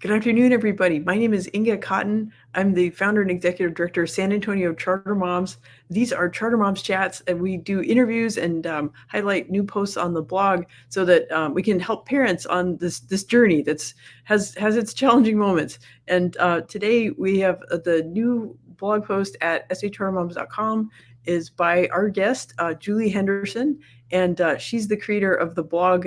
Good afternoon, everybody. My name is Inga Cotton. I'm the founder and executive director of San Antonio Charter Moms. These are Charter Moms chats, and we do interviews and highlight new posts on the blog so that we can help parents on this journey that's has its challenging moments. And today we have the new blog post at sachartermoms.com is by our guest Juli Henderson, and she's the creator of the blog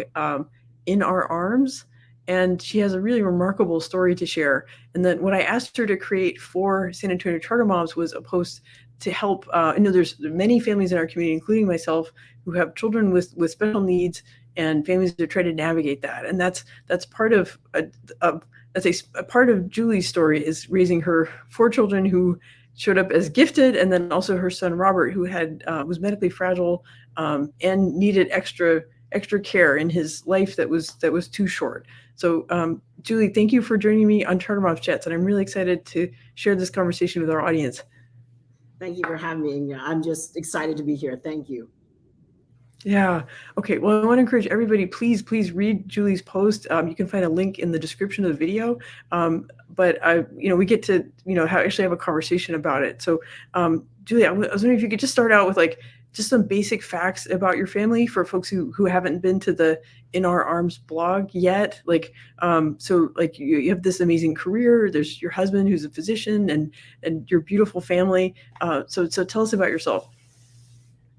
In Our Arms, and she has a really remarkable story to share. And then what I asked her to create for San Antonio Charter Moms was a post to help. I know there's many families in our community, including myself, who have children with special needs, and families that try to navigate that. And that's part of a part of Julie's story is raising her four children who showed up as gifted, and then also her son Robert, who had was medically fragile and needed extra care in his life that was too short. So, Juli, thank you for joining me on Charter Moms Chats, and I'm really excited to share this conversation with our audience. Thank you for having me, Inga. I'm just excited to be here. Thank you. Yeah. Okay. Well, I want to encourage everybody, please read Julie's post. You can find a link in the description of the video. But we get to, actually have a conversation about it. So, Julie, I was wondering if you could just start out with just some basic facts about your family for folks who haven't been to the In Our Arms blog yet. You have this amazing career. There's your husband who's a physician, and your beautiful family. So tell us about yourself.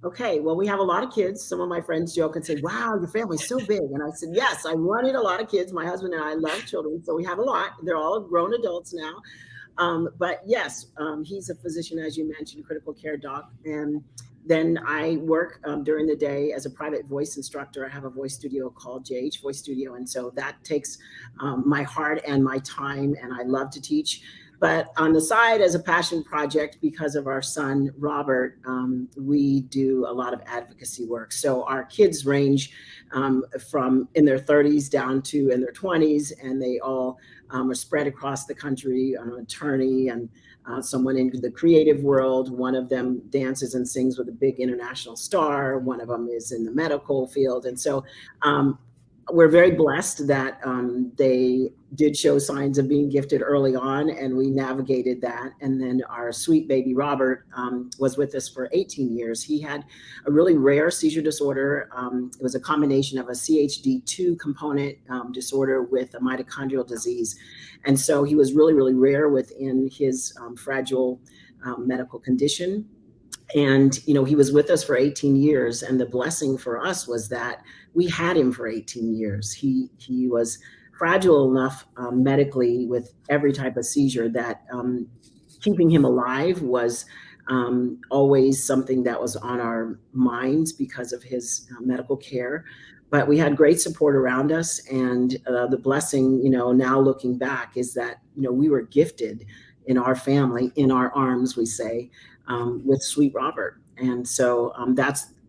Okay, well, we have a lot of kids. Some of my friends joke and say, wow, your family's so big. And I said, yes, I wanted a lot of kids. My husband and I love children, so we have a lot. They're all grown adults now. But yes, he's a physician, as you mentioned, critical care doc. And then I work during the day as a private voice instructor. I have a voice studio called JH Voice Studio. And so that takes my heart and my time, and I love to teach. But on the side, as a passion project, because of our son, Robert, we do a lot of advocacy work. So our kids range from in their 30s down to in their 20s, and they all are spread across the country. I'm an attorney and someone in the creative world. One of them dances and sings with a big international star. One of them is in the medical field. And so we're very blessed that they did show signs of being gifted early on, and we navigated that. And then our sweet baby Robert was with us for 18 years. He had a really rare seizure disorder. It was a combination of a CHD2 component disorder with a mitochondrial disease. And so he was really, really rare within his fragile medical condition. And, he was with us for 18 years. And the blessing for us was that we had him for 18 years. He was fragile enough medically with every type of seizure that keeping him alive was always something that was on our minds because of his medical care. But we had great support around us. And the blessing, now looking back, is that, we were gifted in our family, in our arms, we say, with sweet Robert. And so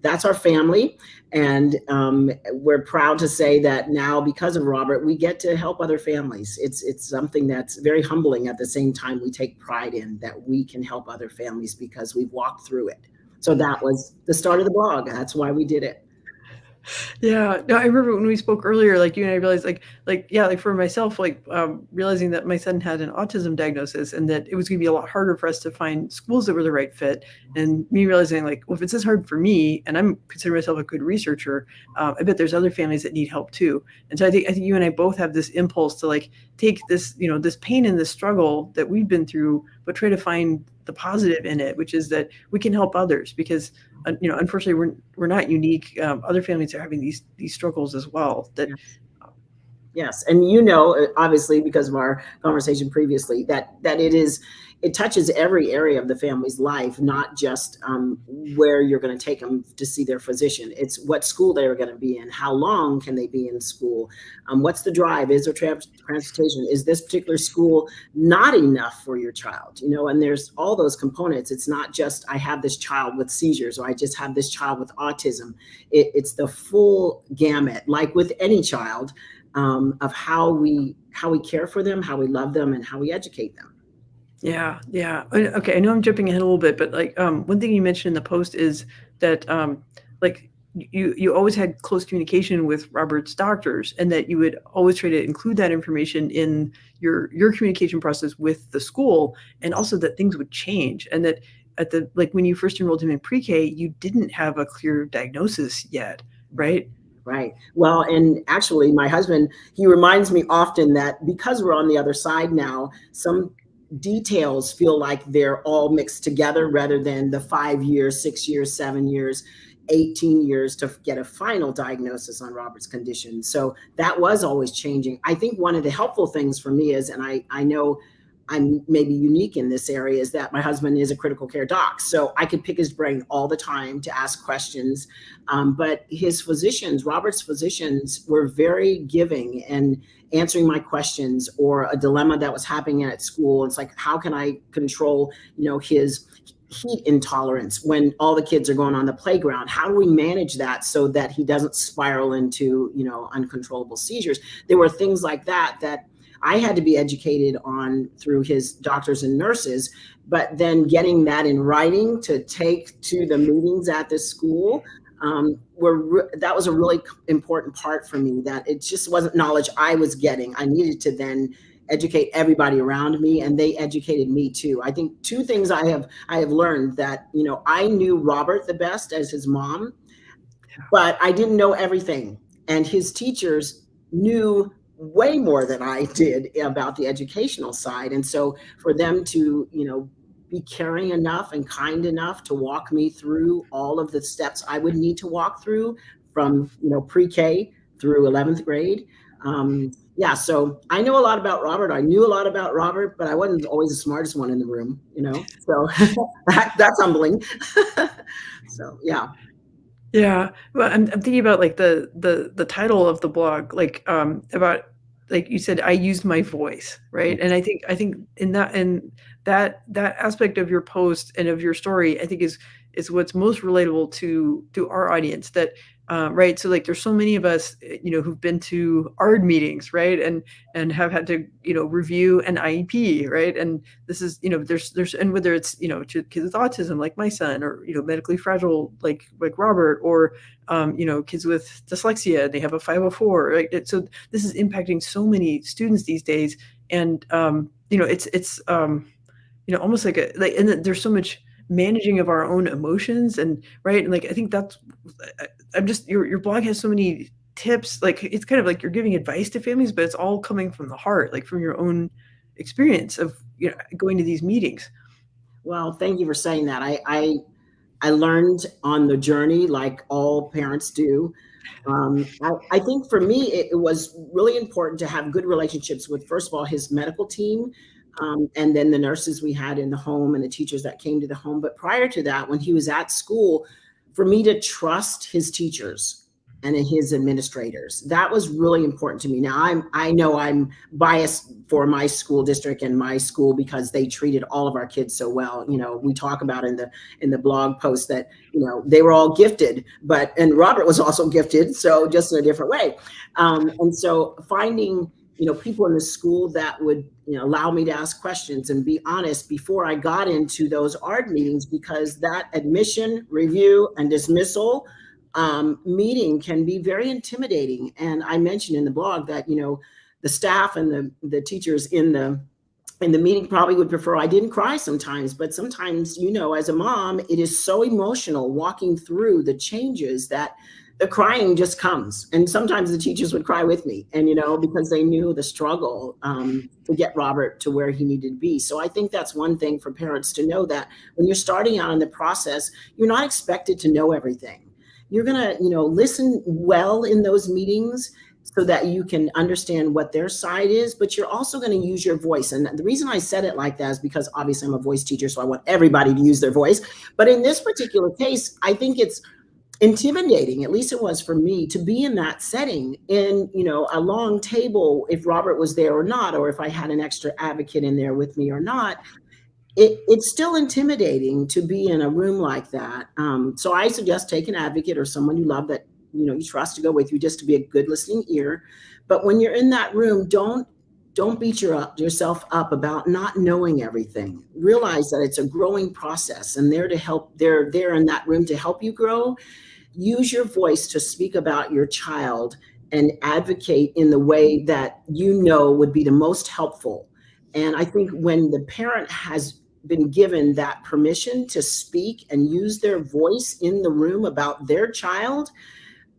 that's our family. And we're proud to say that now, because of Robert, we get to help other families. It's something that's very humbling. At the same time, we take pride in that we can help other families because we've walked through it. So that was the start of the blog. That's why we did it. Yeah, no, I remember when we spoke earlier, you and I realized, for myself, realizing that my son had an autism diagnosis and that it was going to be a lot harder for us to find schools that were the right fit. And me realizing, well, if it's this hard for me, and I'm considering myself a good researcher, I bet there's other families that need help too. And so I think you and I both have this impulse to take this, this pain and this struggle that we've been through, but try to find the positive in it, which is that we can help others because, unfortunately, we're not unique. Other families are having these struggles as well. Yes, and obviously, because of our conversation previously, that it touches every area of the family's life, not just where you're going to take them to see their physician. It's what school they're going to be in, how long can they be in school, what's the drive, is there transportation, is this particular school not enough for your child, and there's all those components. It's not just I have this child with seizures or I just have this child with autism. It's the full gamut, like with any child, of how we care for them, how we love them, and how we educate them. Yeah. Okay, I know I'm jumping ahead a little bit, but one thing you mentioned in the post is that you always had close communication with Robert's doctors, and that you would always try to include that information in your communication process with the school, and also that things would change, and that at the like when you first enrolled him in pre-K, you didn't have a clear diagnosis yet, right? Right. Well, and actually, my husband, he reminds me often that because we're on the other side now, some details feel like they're all mixed together rather than the 5 years, 6 years, 7 years, 18 years to get a final diagnosis on Robert's condition. So that was always changing. I think one of the helpful things for me is, and I know I'm maybe unique in this area, is that my husband is a critical care doc. So I could pick his brain all the time to ask questions. But his physicians, Robert's physicians, were very giving and answering my questions, or a dilemma that was happening at school. It's like, how can I control, his heat intolerance when all the kids are going on the playground? How do we manage that so that he doesn't spiral into, uncontrollable seizures? There were things like that I had to be educated on through his doctors and nurses, but then getting that in writing to take to the meetings at the school, that was a really important part for me, that it just wasn't knowledge I was getting. I needed to then educate everybody around me, and they educated me too. I think two things I have learned: that, I knew Robert the best as his mom, but I didn't know everything. And his teachers knew way more than I did about the educational side. And so for them to, be caring enough and kind enough to walk me through all of the steps I would need to walk through from, pre-K through 11th grade. Yeah, so I know a lot about Robert. I knew a lot about Robert, but I wasn't always the smartest one in the room, so that's humbling. So, yeah. Yeah, well, I'm thinking about like the title of the blog, like about, like you said, I used my voice, right? And I think in that aspect of your post and of your story, I think is what's most relatable to our audience. That right, so like there's so many of us, who've been to ARD meetings, right, and have had to review an IEP, right, and this is there's and whether it's to kids with autism like my son, or medically fragile like Robert, or kids with dyslexia, they have a 504, right? So this is impacting so many students these days, and it's almost like and there's so much managing of our own emotions, and right, and like I think that's I'm just your blog has so many tips, like it's kind of like you're giving advice to families, but it's all coming from the heart, like from your own experience of going to these meetings. Well, thank you for saying that. I learned on the journey, like all parents do. I think for me, it was really important to have good relationships with, first of all, his medical team, and then the nurses we had in the home and the teachers that came to the home. But prior to that, when he was at school, for me to trust his teachers and his administrators, that was really important to me. Now, I know I'm biased for my school district and my school because they treated all of our kids so well. We talk about in the blog post that they were all gifted, and Robert was also gifted, so just in a different way. And so finding people in the school that would allow me to ask questions and be honest before I got into those ARD meetings, because that admission, review, and dismissal meeting can be very intimidating. And I mentioned in the blog that the staff and the teachers in the meeting probably would prefer I didn't cry sometimes, but sometimes as a mom, it is so emotional walking through the changes that the crying just comes. And sometimes the teachers would cry with me, and because they knew the struggle to get Robert to where he needed to be. So I think that's one thing for parents to know, that when you're starting out in the process, you're not expected to know everything. You're going to listen well in those meetings so that you can understand what their side is, but you're also going to use your voice. And the reason I said it like that is because obviously I'm a voice teacher, so I want everybody to use their voice. But in this particular case, I think it's intimidating, at least it was for me, to be in that setting, in a long table, if Robert was there or not, or if I had an extra advocate in there with me or not. It's still intimidating to be in a room like that. So I suggest take an advocate or someone you love that you trust to go with you, just to be a good listening ear. But when you're in that room, don't beat yourself up about not knowing everything. Realize that it's a growing process, and they're there in that room to help you grow. use your voice to speak about your child and advocate in the way that you know would be the most helpful. And I think when the parent has been given that permission to speak and use their voice in the room about their child,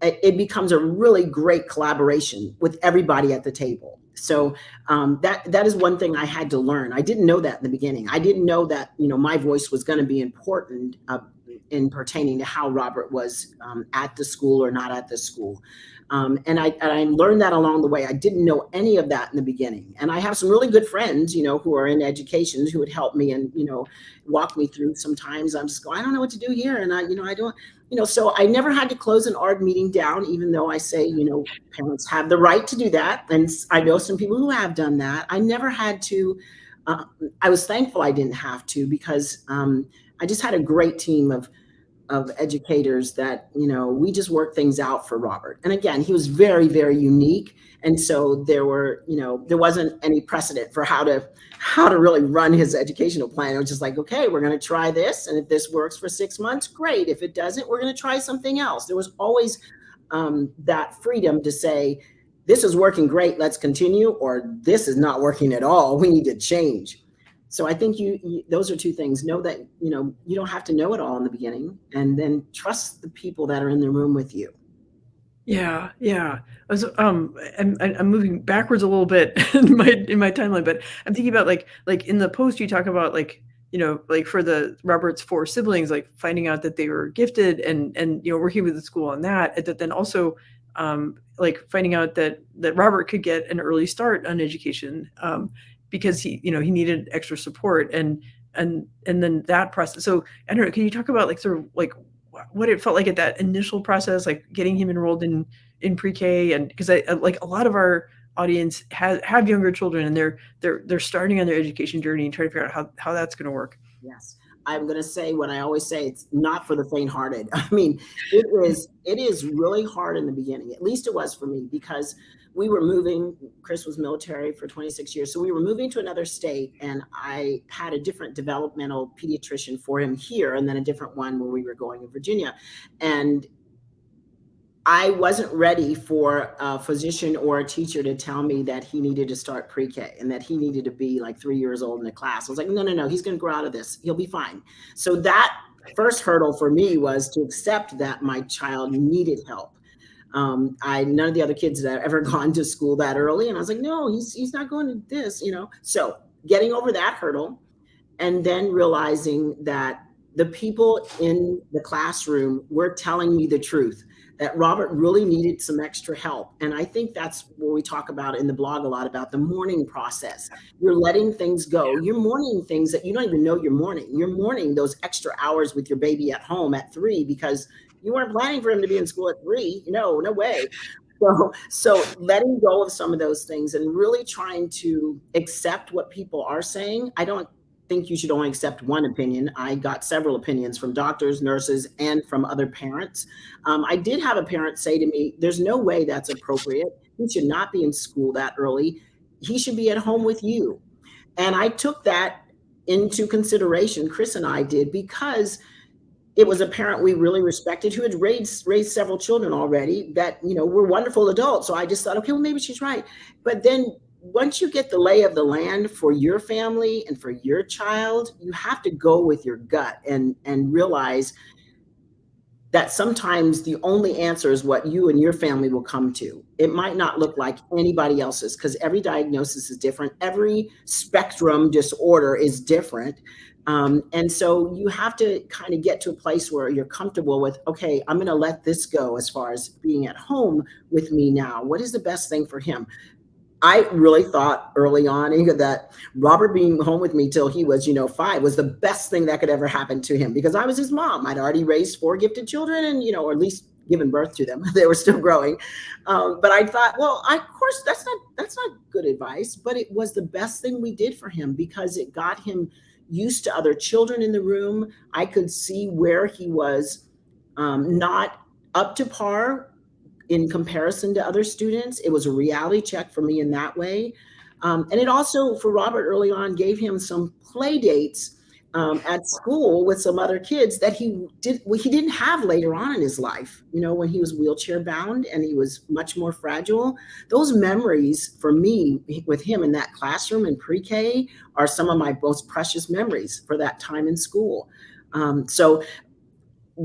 it becomes a really great collaboration with everybody at the table. So that is one thing I had to learn. I didn't know that in the beginning. I didn't know that my voice was going to be important in pertaining to how Robert was at the school or not at the school. And I learned that along the way. I didn't know any of that in the beginning. And I have some really good friends, who are in education who would help me and, walk me through. Sometimes I'm just going, I don't know what to do here. And I don't, so I never had to close an ARD meeting down, even though I say, parents have the right to do that. And I know some people who have done that. I never had to. I was thankful I didn't have to, because I just had a great team of educators that, we just worked things out for Robert. And again, he was very, very unique. And so there wasn't any precedent for how to really run his educational plan. It was just like, okay, we're going to try this. And if this works for 6 months, great. If it doesn't, we're going to try something else. There was always that freedom to say, this is working great, let's continue, or this is not working at all, we need to change. So I think those are two things. Know that, you don't have to know it all in the beginning, and then trust the people that are in the room with you. Yeah, yeah. I'm moving backwards a little bit in my timeline, but I'm thinking about like in the post you talk about like for the Robert's 4 siblings, like finding out that they were gifted and working with the school on that, and that then also like finding out that Robert could get an early start on education because he needed extra support and then that process. So I don't know, can you talk about like sort of like what it felt like at that initial process, like getting him enrolled in pre-K? And because I like a lot of our audience have younger children and they're starting on their education journey and trying to figure out how that's going to work. Yes. I'm going to say what I always say, it's not for the faint-hearted. I mean, it is really hard in the beginning. At least it was for me, because we were moving. Chris was military for 26 years. So we were moving to another state, and I had a different developmental pediatrician for him here, and then a different one where we were going in Virginia. And I wasn't ready for a physician or a teacher to tell me that he needed to start pre-K and that he needed to be like 3 years old in the class. I was like, no, he's going to grow out of this. He'll be fine. So that first hurdle for me was to accept that my child needed help. None of the other kids had ever gone to school that early. And I was like, no, he's not going to this, So getting over that hurdle, and then realizing that the people in the classroom were telling me the truth, that Robert really needed some extra help. And I think that's what we talk about in the blog a lot, about the mourning process. You're letting things go. You're mourning things that you don't even know you're mourning. You're mourning those extra hours with your baby at home at 3 because you weren't planning for him to be in school at 3. No way. So letting go of some of those things and really trying to accept what people are saying. I don't think you should only accept one opinion. I got several opinions from doctors, nurses, and from other parents. I did have a parent say to me, there's no way that's appropriate. He should not be in school that early. He should be at home with you. And I took that into consideration, Chris and I did, because it was a parent we really respected who had raised several children already that, were wonderful adults. So I just thought, okay, well, maybe she's right. But then once you get the lay of the land for your family and for your child, you have to go with your gut and realize that sometimes the only answer is what you and your family will come to. It might not look like anybody else's, because every diagnosis is different. Every spectrum disorder is different. And so you have to kind of get to a place where you're comfortable with, okay, I'm going to let this go as far as being at home with me now. What is the best thing for him? I really thought early on, Inga, that Robert being home with me till he was, 5 was the best thing that could ever happen to him, because I was his mom. I'd already raised 4 gifted children and, or at least given birth to them. They were still growing. But I thought, well, of course, that's not good advice, but it was the best thing we did for him, because it got him used to other children in the room. I could see where he was not up to par in comparison to other students. It was a reality check for me in that way. And it also, for Robert early on, gave him some play dates at school with some other kids that he didn't have later on in his life. When he was wheelchair bound and he was much more fragile. Those memories for me with him in that classroom in pre-K are some of my most precious memories for that time in school. So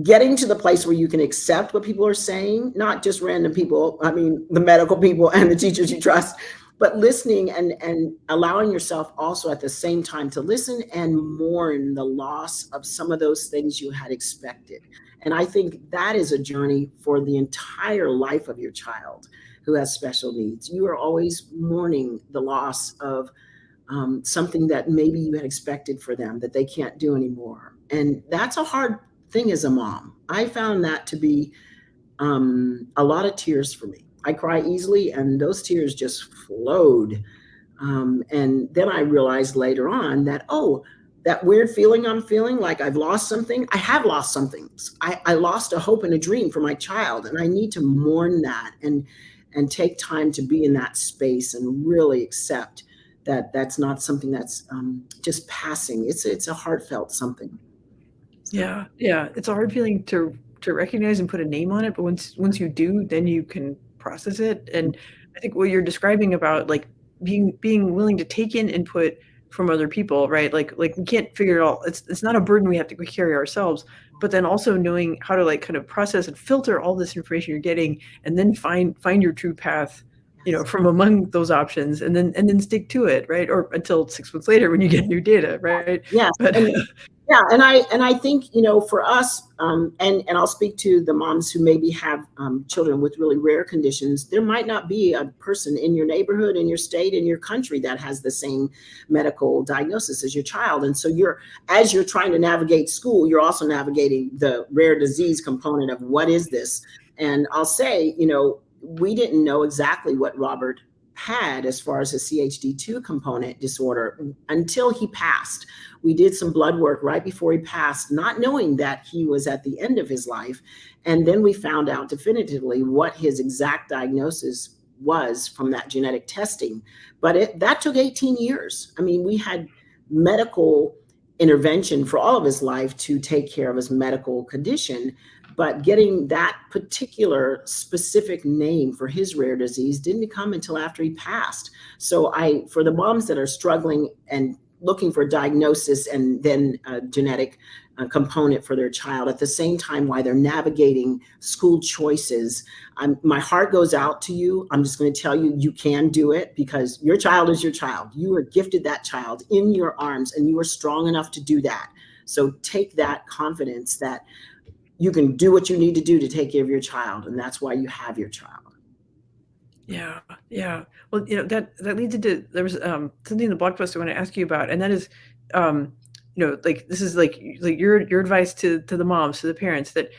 getting to the place where you can accept what people are saying, not just random people, I mean, the medical people and the teachers you trust, but listening and allowing yourself also at the same time to listen and mourn the loss of some of those things you had expected. And I think that is a journey for the entire life of your child who has special needs. You are always mourning the loss of something that maybe you had expected for them that they can't do anymore. And that's a hard thing as a mom. I found that to be a lot of tears for me. I cry easily, and those tears just flowed. And then I realized later on that, that weird feeling I'm feeling like I've lost something. I have lost something. I lost a hope and a dream for my child, and I need to mourn that and take time to be in that space and really accept that that's not something that's just passing. It's a heartfelt something. So. Yeah. It's a hard feeling to recognize and put a name on it, but once you do, then you can process it. And I think what you're describing about like being willing to take in input from other people, right? Like we can't figure it all. It's not a burden we have to carry ourselves, but then also knowing how to like kind of process and filter all this information you're getting, and then find your true path, from among those options, and then stick to it, right? Or until 6 months later when you get new data, right? Yes. But yeah, and I think for us, and I'll speak to the moms who maybe have children with really rare conditions. There might not be a person in your neighborhood, in your state, in your country that has the same medical diagnosis as your child. And so as you're trying to navigate school, you're also navigating the rare disease component of what is this. And I'll say, we didn't know exactly what Robert had as far as a CHD2 component disorder until he passed. We did some blood work right before he passed, not knowing that he was at the end of his life. And then we found out definitively what his exact diagnosis was from that genetic testing. But that took 18 years. I mean, we had medical intervention for all of his life to take care of his medical condition. But getting that particular specific name for his rare disease didn't come until after he passed. So for the moms that are struggling and looking for diagnosis and then a genetic component for their child at the same time while they're navigating school choices, my heart goes out to you. I'm just going to tell you, you can do it because your child is your child. You are gifted that child in your arms, and you are strong enough to do that. So take that confidence that you can do what you need to do to take care of your child, and that's why you have your child. Yeah. Well, that leads into, there was something in the blog post I want to ask you about, and that is, like this is like your advice to the moms, to the parents, that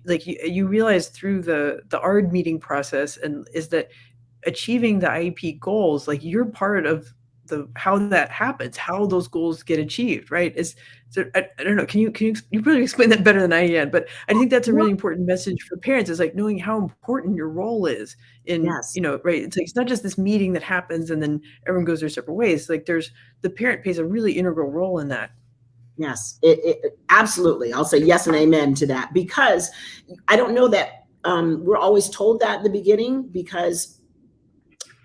like you realize through the ARD meeting process, and is that achieving the IEP goals, like you're part of how that happens, how those goals get achieved, right? I don't know. Can you probably explain that better than I can? But I think that's a really important message for parents, is like knowing how important your role is in, Yes. right? It's like, it's not just this meeting that happens and then everyone goes their separate ways. Like the parent plays a really integral role in that. Yes, absolutely. I'll say yes and amen to that, because I don't know that we're always told that in the beginning, because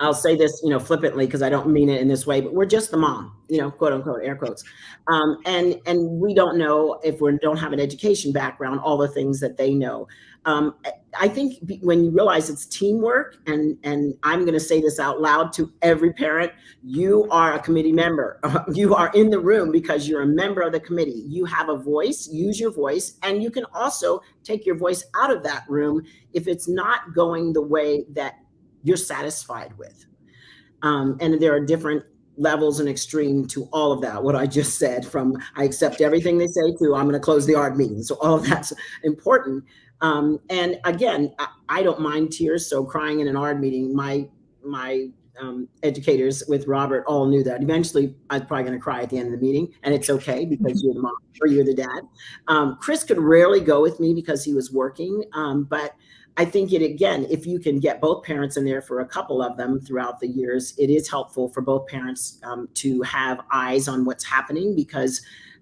I'll say this, flippantly, because I don't mean it in this way, but we're just the mom, quote unquote, air quotes. And we don't know, if we don't have an education background, all the things that they know. I think when you realize it's teamwork, and I'm going to say this out loud to every parent, you are a committee member. You are in the room because you're a member of the committee. You have a voice, use your voice, and you can also take your voice out of that room if it's not going the way that you're satisfied with. And there are different levels and extreme to all of that, what I just said, from I accept everything they say to I'm going to close the ARD meeting. So all of that's important. And again, I don't mind tears. So crying in an ARD meeting, my educators with Robert all knew that. Eventually, I was probably going to cry at the end of the meeting, and it's okay because you're the mom or you're the dad. Chris could rarely go with me because he was working, but I think again, if you can get both parents in there for a couple of them throughout the years, it is helpful for both parents to have eyes on what's happening, because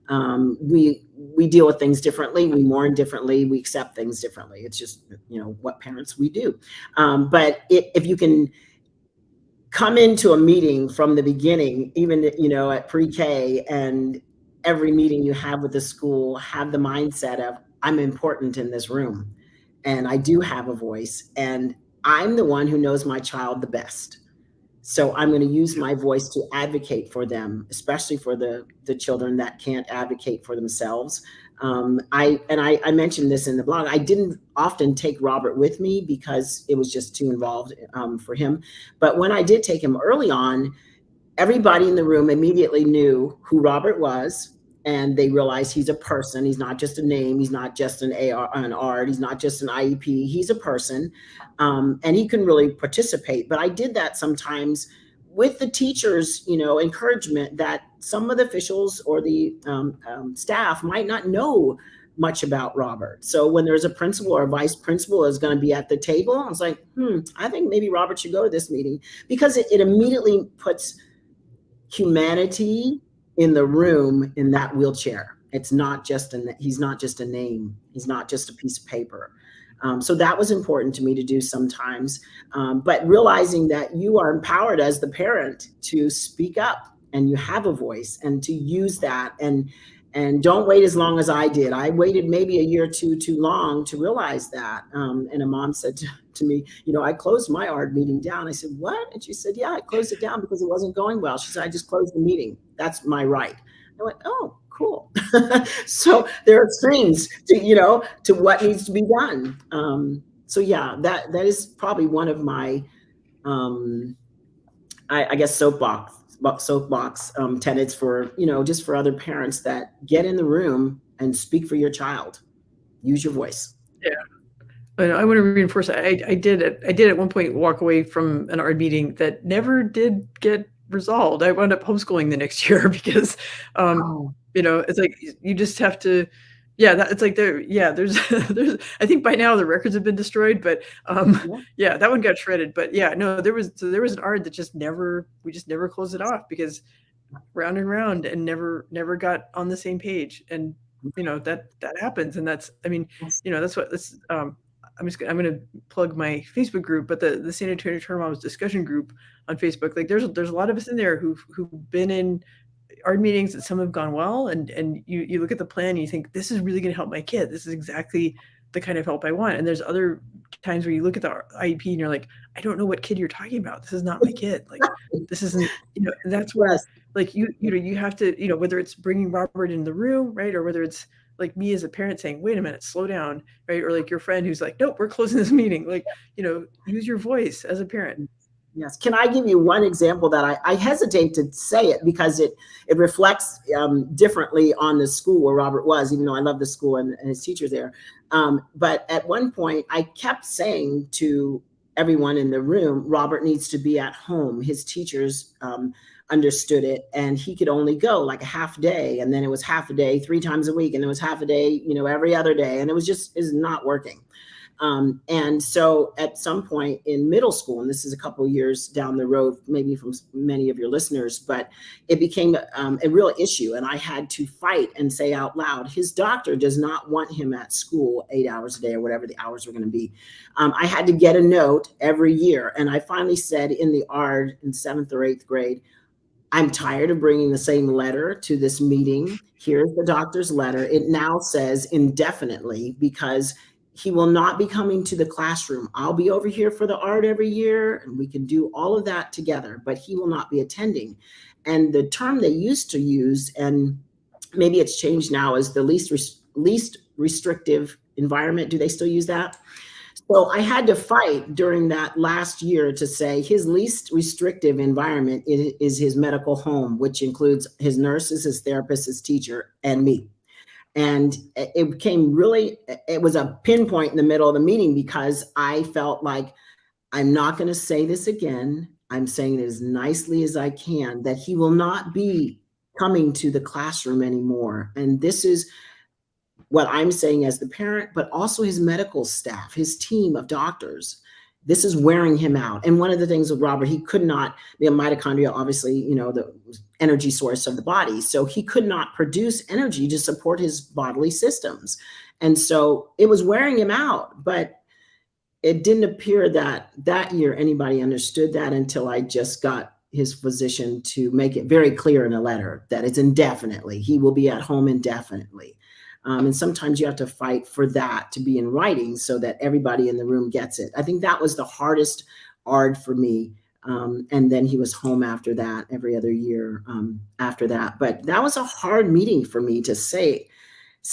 We deal with things differently. We mourn differently. We accept things differently. It's just, what parents we do. But if you can come into a meeting from the beginning, even, at pre-K, and every meeting you have with the school, have the mindset of, I'm important in this room, and I do have a voice, and I'm the one who knows my child the best. So I'm going to use my voice to advocate for them, especially for the children that can't advocate for themselves. I mentioned this in the blog. I didn't often take Robert with me because it was just too involved for him. But when I did take him early on, everybody in the room immediately knew who Robert was, and they realized he's a person. He's not just a name. He's not just an art. He's not just an IEP. He's a person, and he can really participate. But I did that sometimes with the teachers, encouragement that some of the officials or the staff might not know much about Robert. So when there's a principal or a vice principal is going to be at the table, I was like, I think maybe Robert should go to this meeting, because it immediately puts humanity in the room in that wheelchair. It's not just he's not just a name. He's not just a piece of paper. So that was important to me to do sometimes. But realizing that you are empowered as the parent to speak up, and you have a voice, and to use that, and don't wait as long as I did. I waited maybe a year or two too long to realize that. And a mom said to me, I closed my ARD meeting down. I said, what? And she said, yeah, I closed it down because it wasn't going well. She said, I just closed the meeting. That's my right. I went, oh, cool. So there are extremes to what needs to be done. So yeah, that is probably one of my, I guess, soapbox tenets for, just for other parents, that get in the room and speak for your child. Use your voice. Yeah. And I want to reinforce that. I did at one point walk away from an ARD meeting that never did get resolved. I wound up homeschooling the next year because, it's like you just have to. Yeah, it's like there's I think by now the records have been destroyed, but that one got shredded. But yeah, no, there was an ARD that we just never closed it off, because round and round, and never got on the same page. And that happens, and that's I'm going to plug my Facebook group, but the San Antonio Charter Moms discussion group on Facebook. Like there's a lot of us in there who've been in ARD meetings, that some have gone well, and you look at the plan and you think, this is really going to help my kid. This is exactly the kind of help I want. And there's other times where you look at the IEP and you're like, I don't know what kid you're talking about. This is not my kid. Like this isn't, and that's where like you have to, whether it's bringing Robert in the room, right, or whether it's like me as a parent saying, wait a minute, slow down, right, or like your friend who's like, nope, we're closing this meeting. Like, use your voice as a parent. Yes. Can I give you one example that I hesitate to say it because it reflects differently on the school where Robert was, even though I love the school and his teachers there. But at one point, I kept saying to everyone in the room, Robert needs to be at home. His teachers understood it, and he could only go like a half day, and then it was half a day 3 times a week, and it was half a day, every other day, and it is not working. And so at some point in middle school, and this is a couple of years down the road, maybe from many of your listeners, but it became a real issue. And I had to fight and say out loud, his doctor does not want him at school 8 hours a day or whatever the hours were going to be. I had to get a note every year. And I finally said in the ARD in 7th or 8th grade, I'm tired of bringing the same letter to this meeting. Here's the doctor's letter. It now says indefinitely, because he will not be coming to the classroom. I'll be over here for the ARD every year, and we can do all of that together, but he will not be attending. And the term they used to use, and maybe it's changed now, is the least restrictive environment. Do they still use that? So I had to fight during that last year to say his least restrictive environment is his medical home, which includes his nurses, his therapist, his teacher, and me. And it was a pinpoint in the middle of the meeting, because I felt like, I'm not going to say this again. I'm saying it as nicely as I can, that he will not be coming to the classroom anymore. And this is what I'm saying as the parent, but also his medical staff, his team of doctors. this is wearing him out. And one of the things with Robert, he could not, the mitochondria, obviously, you know, the energy source of the body. So he could not produce energy to support his bodily systems. And so it was wearing him out. But it didn't appear that that year anybody understood that until I just got his physician to make it very clear in a letter that it's indefinitely. He will be at home indefinitely. And sometimes you have to fight for that to be in writing so that everybody in the room gets it. I think that was the hardest ARD for me. And then he was home after that, every other year after that. But that was a hard meeting for me to say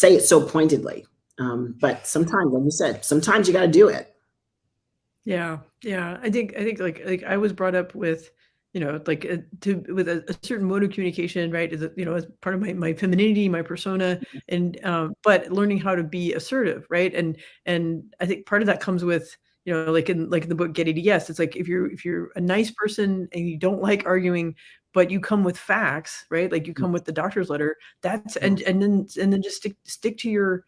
it so pointedly. But sometimes, like you said, sometimes you got to do it. Yeah, yeah. I think like I was brought up with, you know, like with a certain mode of communication, right? As you know, as part of my femininity, my persona, and but learning how to be assertive, right? And I think part of that comes with, you know, like in the book Getting to Yes, it's like if you're a nice person and you don't like arguing, but you come with facts, right? Like you come with the doctor's letter, that's and then just stick to your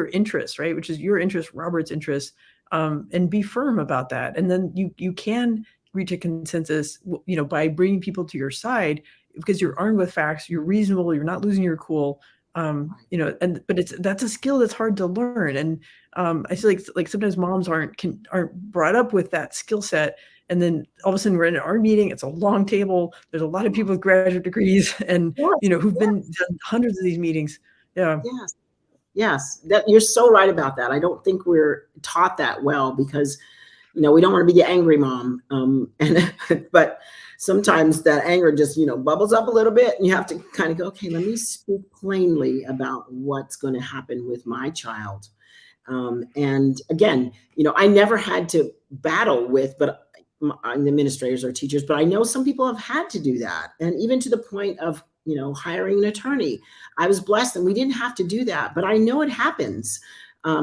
interests, right? Which is your interest, Robert's interest, and be firm about that. And then you can reach a consensus, you know, by bringing people to your side because you're armed with facts, you're reasonable, you're not losing your cool. You know, but that's a skill that's hard to learn. And I feel like sometimes moms aren't brought up with that skill set. And then all of a sudden we're in our meeting. It's a long table. There's a lot of people with graduate degrees, and you know who've been done hundreds of these meetings. Yeah. Yes. Yes, that you're so right about that. I don't think we're taught that well because, you know, we don't want to be the angry mom. And but sometimes that anger just, you know, bubbles up a little bit, and you have to kind of go, okay, let me speak plainly about what's going to happen with my child. And again, you know, I never had to battle with, but administrators or teachers, but I know some people have had to do that, and even to the point of, you know, hiring an attorney. I was blessed and we didn't have to do that, but I know it happens.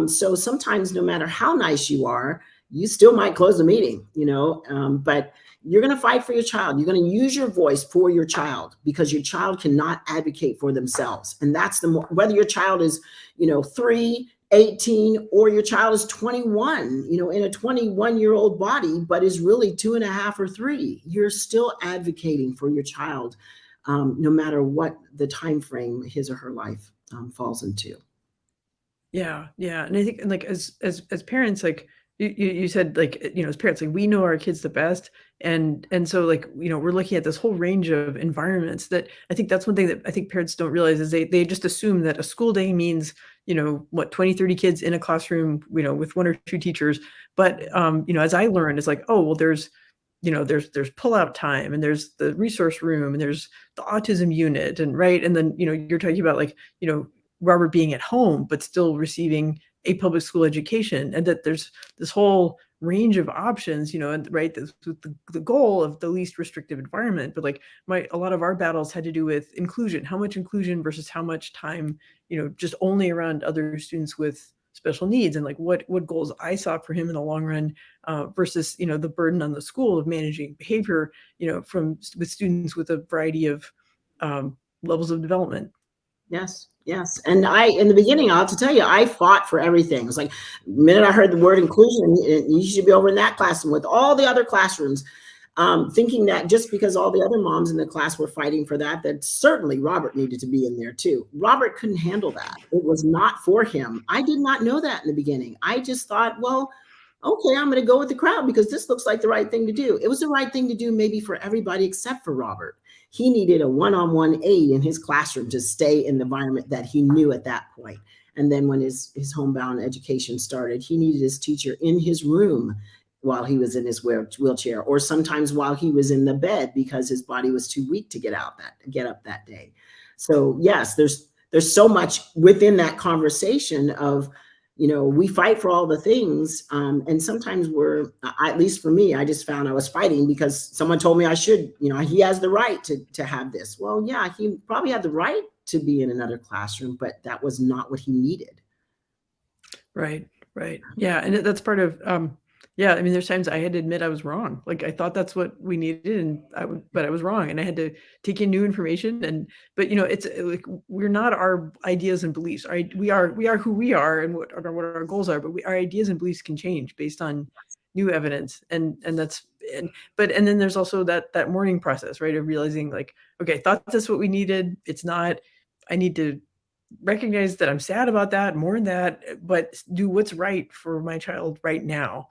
So sometimes no matter how nice you are, you still might close the meeting, you know, but you're going to fight for your child. You're going to use your voice for your child because your child cannot advocate for themselves. And that's whether your child is, you know, 3, 18, or your child is 21, you know, in a 21-year-old body, but is really 2.5 or 3, you're still advocating for your child. No matter what the time frame his or her life falls into. Yeah, yeah, and I think, and like as parents, like you said, like you know, as parents, like we know our kids the best, and so like you know, we're looking at this whole range of environments. That I think that's one thing that I think parents don't realize is they just assume that a school day means, you know, what, 20, 30 kids in a classroom, you know, with 1 or 2 teachers. But you know, as I learned, it's like, oh well, there's, you know, there's pull-out time, and there's the resource room, and there's the autism unit, and right, and then you know, you're talking about like, you know, Robert being at home but still receiving a public school education, and that there's this whole range of options, you know, and right, this with the goal of the least restrictive environment. But like a lot of our battles had to do with inclusion, how much inclusion versus how much time, you know, just only around other students with special needs, and like what goals I saw for him in the long run, versus, you know, the burden on the school of managing behavior, you know, with students with a variety of levels of development. Yes, yes. And in the beginning, I'll have to tell you, I fought for everything. It's like the minute I heard the word inclusion, you should be over in that classroom with all the other classrooms, thinking that just because all the other moms in the class were fighting for that, that certainly Robert needed to be in there too. Robert couldn't handle that. It was not for him. I did not know that in the beginning. I just thought, well, okay, I'm going to go with the crowd because this looks like the right thing to do. It was the right thing to do maybe for everybody except for Robert. He needed a one-on-one aid in his classroom to stay in the environment that he knew at that point. And then when his homebound education started, he needed his teacher in his room while he was in his wheelchair, or sometimes while he was in the bed because his body was too weak to get up that day. So yes, there's so much within that conversation of, you know, we fight for all the things. And sometimes at least for me, I just found I was fighting because someone told me I should, you know, he has the right to have this. Well, yeah, he probably had the right to be in another classroom, but that was not what he needed. Right, right. Yeah, and that's part of, yeah, I mean, there's times I had to admit I was wrong. Like, I thought that's what we needed, and but I was wrong, and I had to take in new information. And but, you know, it's like we're not our ideas and beliefs. We are who we are and what our goals are, but our ideas and beliefs can change based on new evidence, and that's and then there's also that mourning process, right, of realizing like, okay, I thought that's what we needed, it's not. I need to recognize that I'm sad about that, mourn that, but do what's right for my child right now.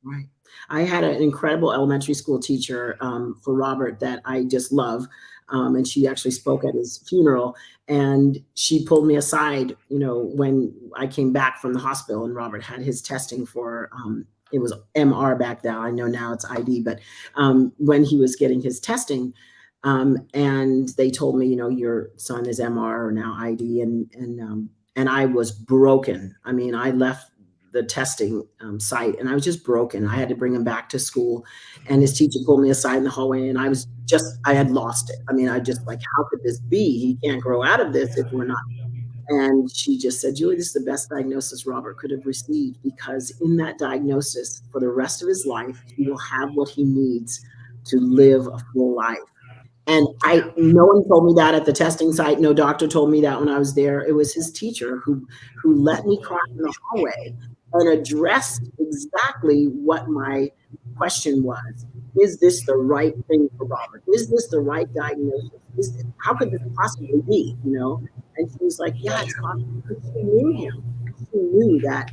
Right. I had an incredible elementary school teacher for Robert that I just love. And she actually spoke at his funeral. And she pulled me aside, when I came back from the hospital and Robert had his testing for, it was MR back then. I know now it's ID, but when he was getting his testing, and they told me, your son is MR or now ID, and I was broken. I mean, I left the testing site, and I was just broken. I had to bring him back to school, and his teacher pulled me aside in the hallway, and I had lost it. I mean, I just like, how could this be? He can't grow out of this if we're not. And she just said, Julie, this is the best diagnosis Robert could have received, because in that diagnosis, for the rest of his life, he will have what he needs to live a full life. And no one told me that at the testing site. No doctor told me that when I was there. It was his teacher who let me cry in the hallway and addressed exactly what my question was. Is this the right thing for Robert? Is this the right diagnosis? How could this possibly be? And she was like, yeah, it's possible. Because she knew him. She knew that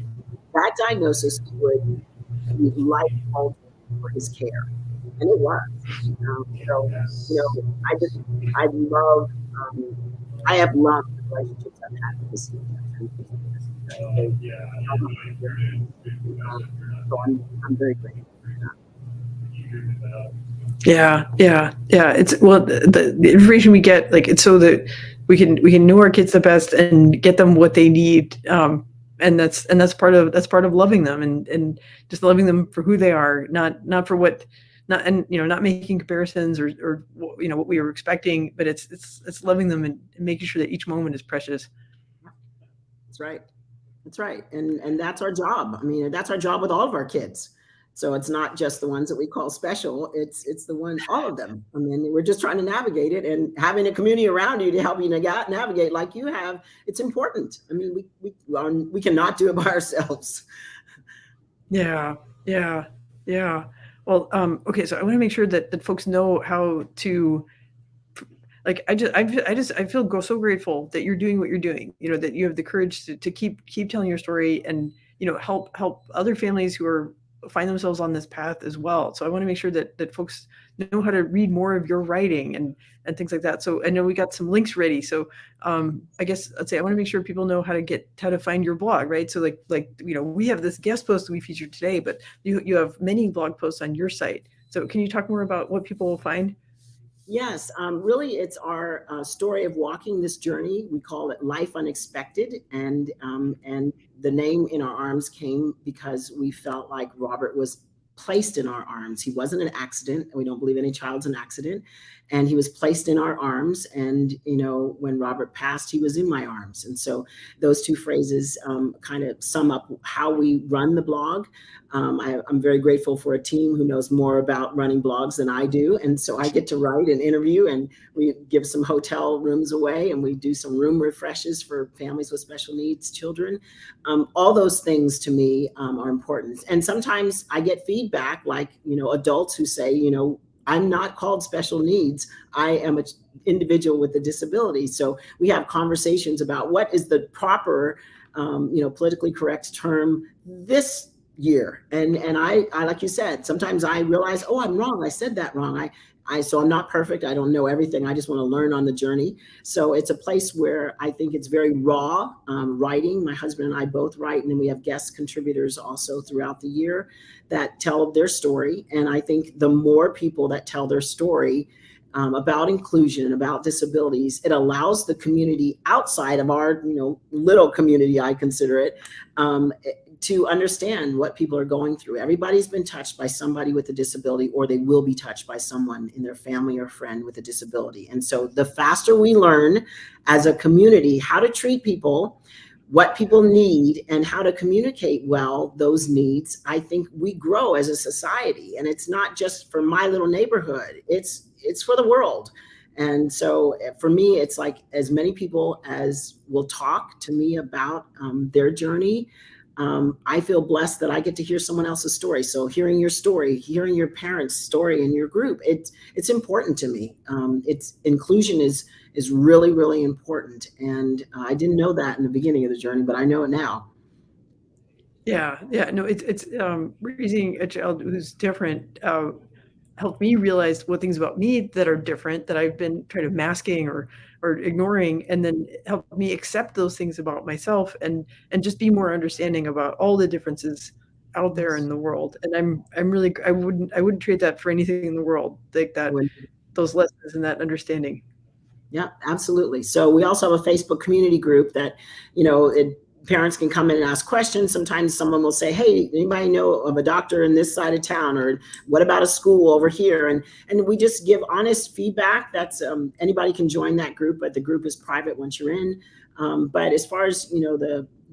diagnosis would be life altering for his care. And it was. So, I love, I have loved the relationships I've had with this so I'm very grateful for that. Yeah. It's well, the information we get, like, it's so that we can know our kids the best and get them what they need. And that's part of loving them, and just loving them for who they are, not for what, not making comparisons or what we were expecting, but it's loving them and making sure that each moment is precious. That's right. That's right. And that's our job. I mean, that's our job with all of our kids. So it's not just the ones that we call special. It's the one, all of them. I mean, we're just trying to navigate it, and having a community around you to help you navigate like you have. It's important. I mean, we cannot do it by ourselves. Yeah. Well, okay, so I want to make sure that folks know how to, like, I feel so grateful that you're doing what you're doing, that you have the courage to keep telling your story, and help other families who are find themselves on this path as well. So I want to make sure that folks know how to read more of your writing and things like that. So I know we got some links ready. So I guess I'd say I want to make sure people know how to find your blog, right? So like we have this guest post that we featured today, but you have many blog posts on your site. So can you talk more about what people will find? Yes, really, it's our story of walking this journey. We call it Life Unexpected, and the name In Our Arms came because we felt like Robert was placed in our arms. He wasn't an accident. We don't believe any child's an accident. And he was placed in our arms. And, when Robert passed, he was in my arms. And so those two phrases kind of sum up how we run the blog. I'm very grateful for a team who knows more about running blogs than I do. And so I get to write and interview, and we give some hotel rooms away, and we do some room refreshes for families with special needs children. All those things to me are important. And sometimes I get feedback, like, adults who say, I'm not called special needs. I am an individual with a disability. So we have conversations about what is the proper, politically correct term this year. And I, like you said, sometimes I realize, oh, I'm wrong. I said that wrong. So I'm not perfect. I don't know everything. I just want to learn on the journey. So it's a place where I think it's very raw writing. My husband and I both write, and then we have guest contributors also throughout the year that tell their story. And I think the more people that tell their story about inclusion, about disabilities, it allows the community outside of our, little community, I consider it, to understand what people are going through. Everybody's been touched by somebody with a disability, or they will be touched by someone in their family or friend with a disability. And so the faster we learn as a community how to treat people, what people need, and how to communicate well those needs, I think we grow as a society. And it's not just for my little neighborhood, it's for the world. And so for me, it's like as many people as will talk to me about their journey, I feel blessed that I get to hear someone else's story. So hearing your story, hearing your parents' story in your group, it's important to me. It's inclusion is really, really important. And I didn't know that in the beginning of the journey, but I know it now. Yeah, yeah, no, it's raising a child who's different helped me realize what things about me that are different that I've been kind of masking or ignoring, and then helped me accept those things about myself and just be more understanding about all the differences out there in Yes. the world. And I'm really I wouldn't trade that for anything in the world. Like I that would. those lessons and that understanding. Yeah, absolutely. So we also have a Facebook community group that, parents can come in and ask questions. Sometimes someone will say, "Hey, anybody know of a doctor in this side of town?" Or "What about a school over here?" And we just give honest feedback. That's anybody can join that group, but the group is private once you're in. But as far as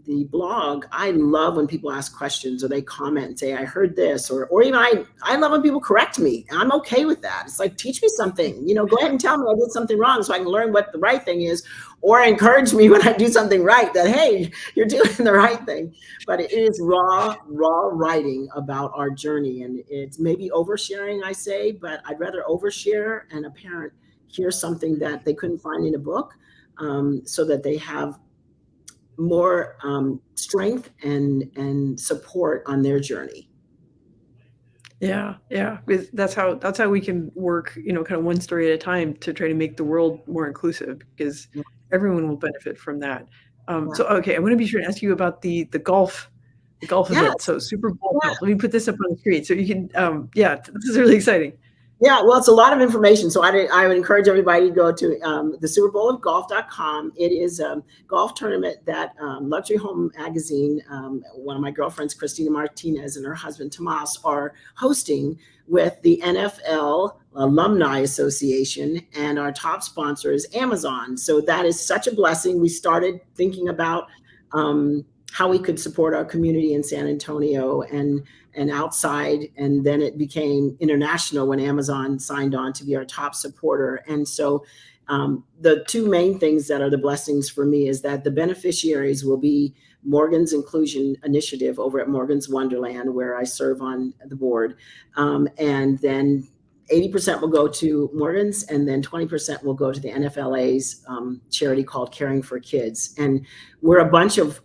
the blog, I love when people ask questions or they comment and say, "I heard this," or even I love when people correct me. I'm okay with that. It's like, teach me something. Go ahead and tell me I did something wrong so I can learn what the right thing is, or encourage me when I do something right. That, hey, you're doing the right thing. But it is raw writing about our journey, and it's maybe oversharing, I say, but I'd rather overshare and a parent hear something that they couldn't find in a book, so that they have more strength and support on their journey. Yeah, yeah, because that's how we can work, kind of one story at a time to try to make the world more inclusive because Yeah, everyone will benefit from that. yeah. So okay, I want to be sure to ask you about the golf event. Yes. So Super Bowl Yeah. golf. Let me put this up on the screen so you can. Yeah, this is really exciting. Yeah, well, it's a lot of information. So I would encourage everybody to go to the superbowlofgolf.com. It is a golf tournament that Luxury Home Magazine, one of my girlfriends, Christina Martinez, and her husband, Tomas, are hosting with the NFL Alumni Association. And our top sponsor is Amazon. So that is such a blessing. We started thinking about how we could support our community in San Antonio and outside. And then it became international when Amazon signed on to be our top supporter. And so the two main things that are the blessings for me is that the beneficiaries will be Morgan's Inclusion Initiative over at Morgan's Wonderland, where I serve on the board. And then 80% will go to Morgan's, and then 20% will go to the NFLA's charity called Caring for Kids. And we're a bunch of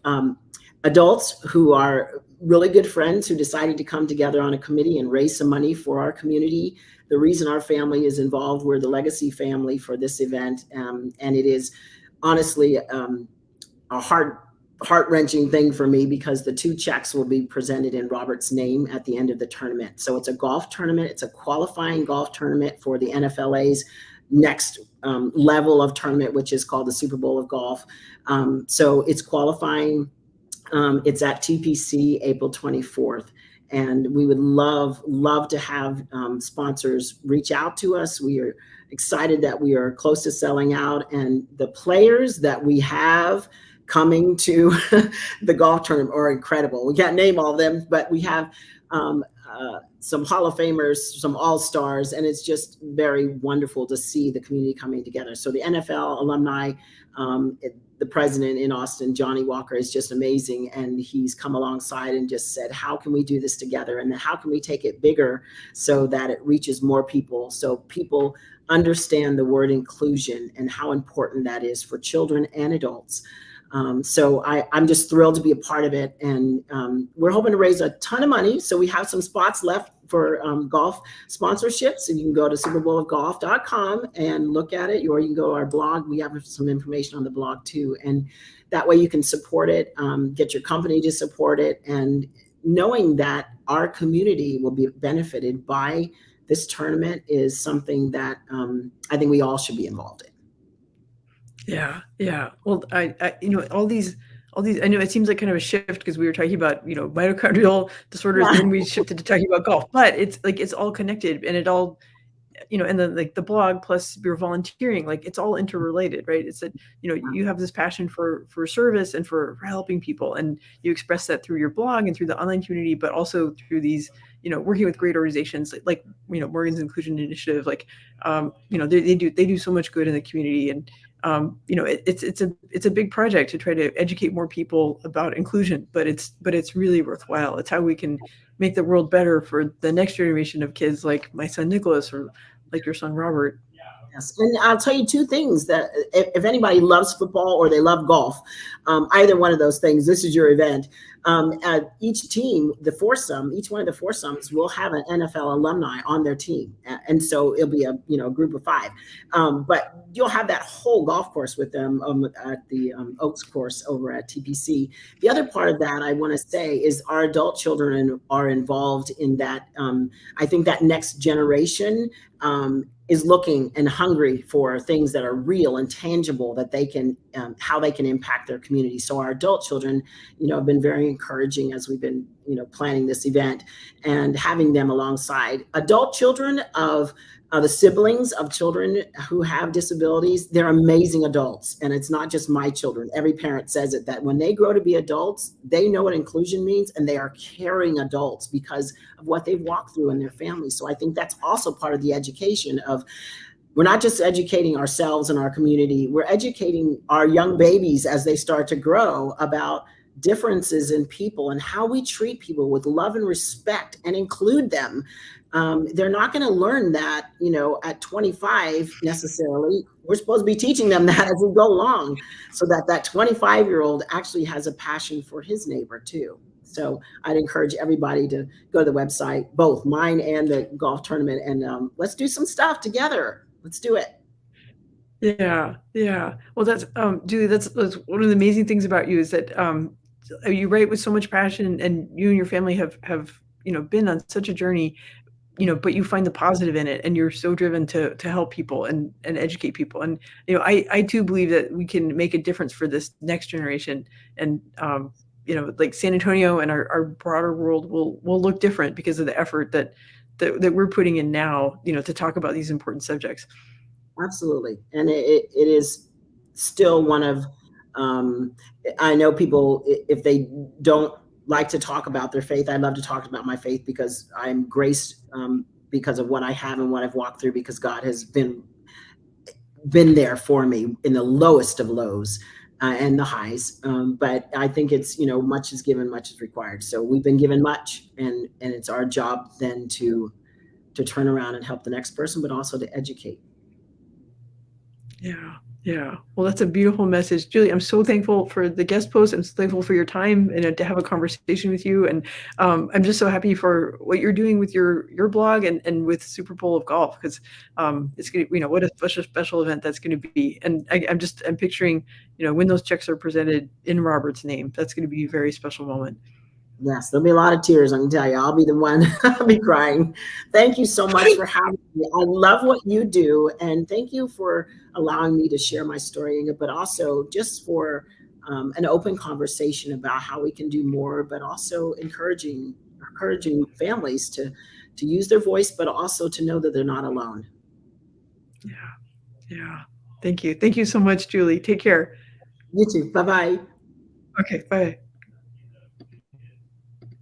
adults who are really good friends who decided to come together on a committee and raise some money for our community. The reason our family is involved, we're the legacy family for this event, and it is honestly a heart-wrenching thing for me because the two checks will be presented in Robert's name at the end of the tournament. So it's a golf tournament. It's a qualifying golf tournament for the NFLA's next level of tournament, which is called the Super Bowl of Golf. So it's qualifying. It's at TPC April 24th. And we would love to have sponsors reach out to us. We are excited that we are close to selling out. And the players that we have coming to the golf tournament are incredible. We can't name all of them, but we have some Hall of Famers, some All-Stars, and it's just very wonderful to see the community coming together. So the NFL alumni, the president in Austin, Johnny Walker, is just amazing. And he's come alongside and just said, how can we do this together? And then how can we take it bigger so that it reaches more people? So people understand the word inclusion and how important that is for children and adults. So I'm just thrilled to be a part of it. And we're hoping to raise a ton of money. So we have some spots left for golf sponsorships. And you can go to superbowlofgolf.com and look at it, or you can go to our blog. We have some information on the blog too. And that way you can support it, get your company to support it. And knowing that our community will be benefited by this tournament is something that I think we all should be involved in. Yeah, yeah. Well, all these. I know it seems like kind of a shift because we were talking about mitochondrial disorders, and Yeah. then we shifted to talking about golf. But it's like it's all connected, and it all and then like the blog plus your volunteering, like it's all interrelated, right? It's that you have this passion for service and for helping people, and you express that through your blog and through the online community, but also through these working with great organizations like Morgan's Inclusion Initiative. Like they do so much good in the community, and it's a big project to try to educate more people about inclusion, but it's really worthwhile. It's how we can make the world better for the next generation of kids, like my son Nicholas, or like your son Robert. Yes. And I'll tell you two things that if anybody loves football or they love golf, either one of those things, this is your event. Each team, each one of the foursomes will have an NFL alumni on their team. And so it'll be a group of 5. But you'll have that whole golf course with them at the Oaks course over at TPC. The other part of that I want to say is our adult children are involved in that. I think that next generation is looking and hungry for things that are real and tangible, that they can, how they can impact their community. So our adult children, have been very encouraging as we've been, planning this event, and having them alongside adult children of the siblings of children who have disabilities. They're amazing adults. And it's not just my children. Every parent says it, that when they grow to be adults, they know what inclusion means, and they are caring adults because of what they've walked through in their families. So I think that's also part of the education of, we're not just educating ourselves and our community, we're educating our young babies as they start to grow about differences in people and how we treat people with love and respect and include them. They're not going to learn that, at 25 necessarily. We're supposed to be teaching them that as we go along, so that 25-year-old actually has a passion for his neighbor too. So I'd encourage everybody to go to the website, both mine and the golf tournament, and let's do some stuff together. Let's do it. Yeah, yeah. Well, that's Julie. That's one of the amazing things about you, is that you write with so much passion, and you and your family have been on such a journey, but you find the positive in it, and you're so driven to help people and educate people. And I too believe that we can make a difference for this next generation, and like San Antonio and our broader world will look different because of the effort that we're putting in now, to talk about these important subjects. Absolutely. And it is still one of, I know people, if they don't like to talk about their faith, I love to talk about my faith, because I'm graced because of what I have and what I've walked through, because God has been there for me in the lowest of lows and the highs. But I think it's, much is given, much is required. So we've been given much, and it's our job then to turn around and help the next person, but also to educate. Yeah. Yeah. Well, that's a beautiful message. Julie, I'm so thankful for the guest post. I'm so thankful for your time and to have a conversation with you. And I'm just so happy for what you're doing with your blog and with Super Bowl of Golf, because it's going to, what a special event that's going to be. And I'm picturing, when those checks are presented in Robert's name, that's going to be a very special moment. Yes, there'll be a lot of tears, I can tell you. I'll be the one, I'll be crying. Thank you so much for having me. I love what you do, and thank you for allowing me to share my story, but also just for an open conversation about how we can do more, but also encouraging families to use their voice, but also to know that they're not alone. Yeah. Yeah. Thank you. Thank you so much, Julie. Take care. You too. Bye-bye. Okay. Bye.